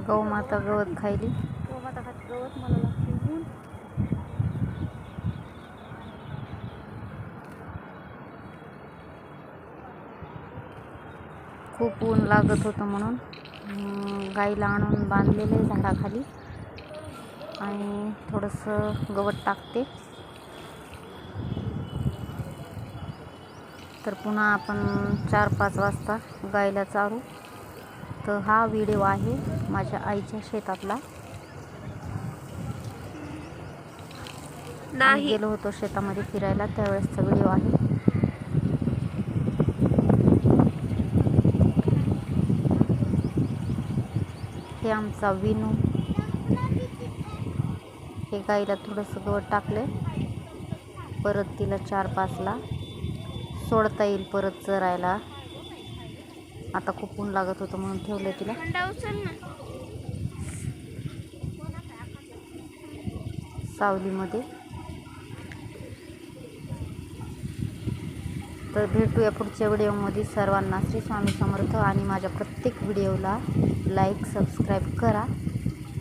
गौमाता गवत खायली. गौमाता खात गवत मला लागते ऊन. खूप ऊन लागत होतं म्हणून गाईला आणून बांधलेलं आहे झाडाखाली आणि थोडंसं गवत टाकते. तर पुन्हा आपण 4-5 वाजता गाईला चारू. तर हा व्हिडिओ आहे माझ्या आईच्या शेतातला. आम्ही गेलो होतो शेतामध्ये फिरायला, त्यावेळेसचा व्हिडिओ आहे. हे आमचा विनू. हे गाईला थोडंसं गवत टाकले, परत तिला 4-5ला सोडता येईल परत चरायला. आता खूप ऊन लागत होतं म्हणून ठेवलं तिला सावलीमध्ये. तर भेटूया पुढच्या व्हिडिओमध्ये. सर्वांना श्री स्वामी समर्थ. आणि माझ्या प्रत्येक व्हिडिओला लाईक सबस्क्राईब करा,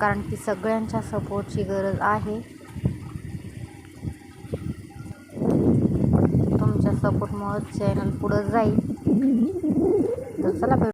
कारण की सगळ्यांच्या सपोर्टची गरज आहे. तुमच्या सपोर्टमुळे चॅनल पुढं जाईल. तर चला भेटू.